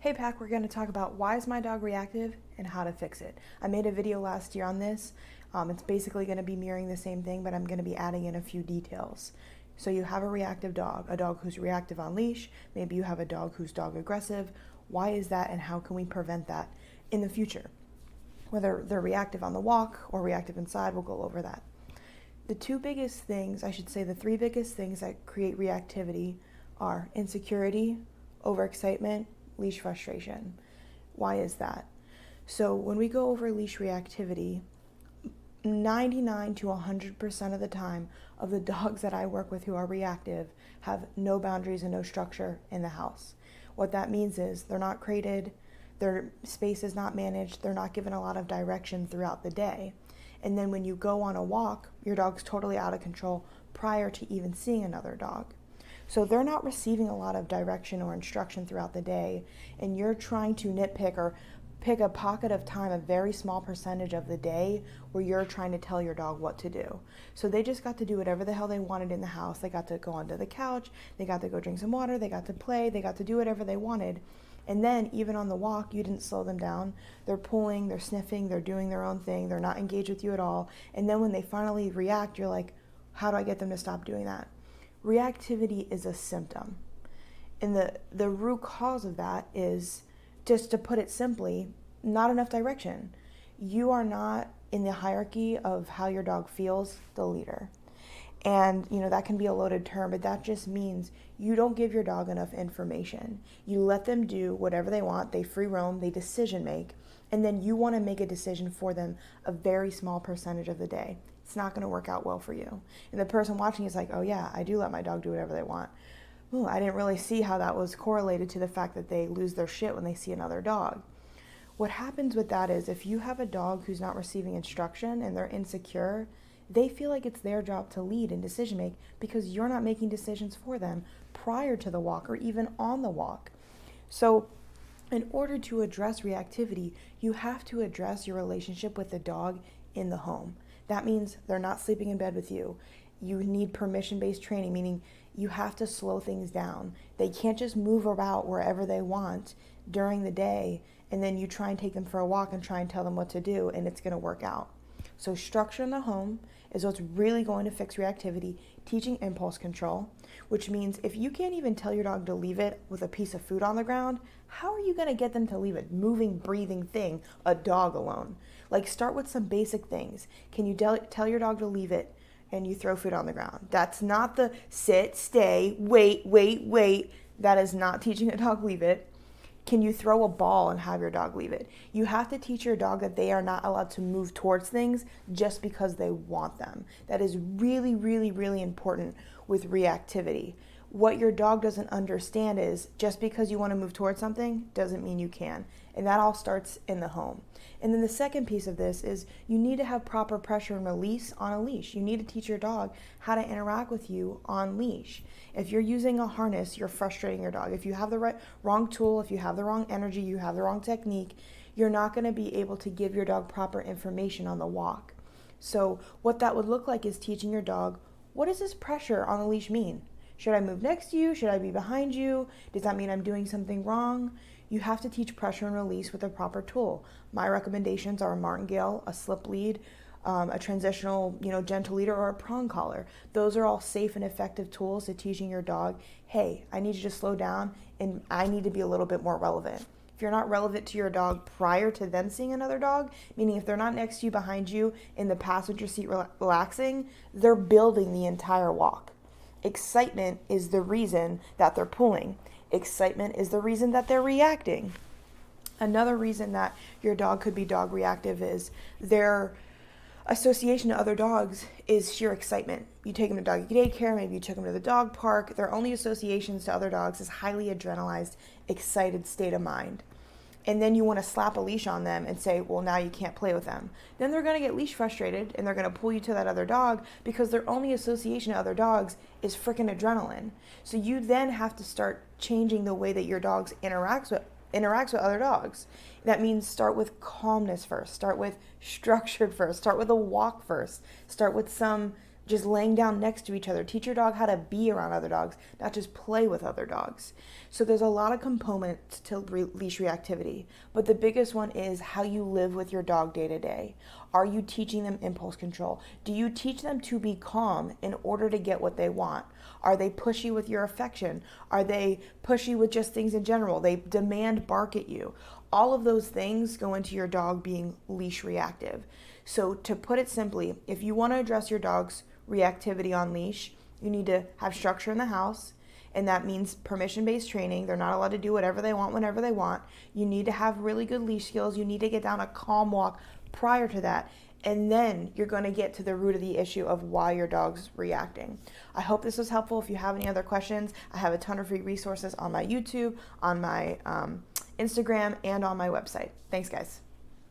Hey Pack, we're going to talk about why is my dog reactive and how to fix it. I made a video last year on this. It's basically going to be mirroring the same thing, but I'm going to be adding in a few details. So you have a reactive dog, a dog who's reactive on leash. Maybe you have a dog who's dog aggressive. Why is that and how can we prevent that in the future? Whether they're reactive on the walk or reactive inside, we'll go over that. The two biggest things, I should say the three biggest things that create reactivity are insecurity, overexcitement, leash frustration. Why is that? So when we go over leash reactivity, 99 to 100% of the time of the dogs that I work with who are reactive have no boundaries and no structure in the house. What that means is they're not crated, their space is not managed, they're not given a lot of direction throughout the day. And then when you go on a walk, your dog's totally out of control prior to even seeing another dog. So they're not receiving a lot of direction or instruction throughout the day, and you're trying to nitpick or pick a pocket of time, a very small percentage of the day where you're trying to tell your dog what to do. So they just got to do whatever the hell they wanted in the house. They got to go onto the couch, they got to go drink some water, they got to play, they got to do whatever they wanted. And then even on the walk, you didn't slow them down. They're pulling, they're sniffing, they're doing their own thing, they're not engaged with you at all. And then when they finally react, you're like, how do I get them to stop doing that? Reactivity is a symptom. And the root cause of that is, just to put it simply, not enough direction. You are not in the hierarchy of how your dog feels the leader. And that can be a loaded term, but that just means you don't give your dog enough information. You let them do whatever they want, they free roam, they decision make, and then you want to make a decision for them a very small percentage of the day. It's not going to work out well for you. And the person watching is like, oh yeah, I do let my dog do whatever they want. Ooh, I didn't really see how that was correlated to the fact that they lose their shit when they see another dog. What happens with that is if you have a dog who's not receiving instruction and they're insecure, they feel like it's their job to lead and decision make because you're not making decisions for them prior to the walk or even on the walk. So in order to address reactivity, you have to address your relationship with the dog in the home. That means they're not sleeping in bed with you. You need permission-based training, meaning you have to slow things down. They can't just move about wherever they want during the day, and then you try and take them for a walk and try and tell them what to do, and it's going to work out. So structure in the home is what's really going to fix reactivity. Teaching impulse control, which means if you can't even tell your dog to leave it with a piece of food on the ground, how are you going to get them to leave it? Moving, breathing thing, a dog alone. Like, start with some basic things. Can you tell your dog to leave it and you throw food on the ground? That's not the sit, stay, wait. That is not teaching a dog leave it. Can you throw a ball and have your dog leave it? You have to teach your dog that they are not allowed to move towards things just because they want them. That is really, really, really important with reactivity. What your dog doesn't understand is just because you want to move towards something doesn't mean you can. And that all starts in the home. And then the second piece of this is you need to have proper pressure and release on a leash. You need to teach your dog how to interact with you on leash. If you're using a harness, you're frustrating your dog. If you have the wrong tool, if you have the wrong energy, you have the wrong technique, you're not going to be able to give your dog proper information on the walk. So what that would look like is teaching your dog, what does this pressure on a leash mean? Should I move next to you? Should I be behind you? Does that mean I'm doing something wrong? You have to teach pressure and release with a proper tool. My recommendations are a martingale, a slip lead, a transitional, gentle leader, or a prong collar. Those are all safe and effective tools to teaching your dog, hey, I need you to slow down and I need to be a little bit more relevant. If you're not relevant to your dog prior to them seeing another dog, meaning if they're not next to you, behind you, in the passenger seat relaxing, they're building the entire walk. Excitement is the reason that they're pulling. Excitement is the reason that they're reacting. Another reason that your dog could be dog reactive is their association to other dogs is sheer excitement. You take them to doggy daycare, maybe you took them to the dog park. Their only associations to other dogs is highly adrenalized, excited state of mind. And then you want to slap a leash on them and say, well, now you can't play with them. Then they're going to get leash frustrated and they're going to pull you to that other dog because their only association to other dogs is freaking adrenaline. So you then have to start changing the way that your dog interacts with other dogs. That means start with calmness first, start with structured first, start with a walk first, start with some just laying down next to each other. Teach your dog how to be around other dogs, not just play with other dogs. So there's a lot of components to leash reactivity, but the biggest one is how you live with your dog day to day. Are you teaching them impulse control? Do you teach them to be calm in order to get what they want? Are they pushy with your affection? Are they pushy with just things in general? They demand bark at you. All of those things go into your dog being leash reactive. So to put it simply, if you want to address your dog's reactivity on leash, you need to have structure in the house, and that means permission-based training. They're not allowed to do whatever they want whenever they want. You need to have really good leash skills. You need to get down a calm walk prior to that, and then you're going to get to the root of the issue of why your dog's reacting. I hope this was helpful. If you have any other questions, I have a ton of free resources on my YouTube, on my Instagram, and on my website. Thanks, guys.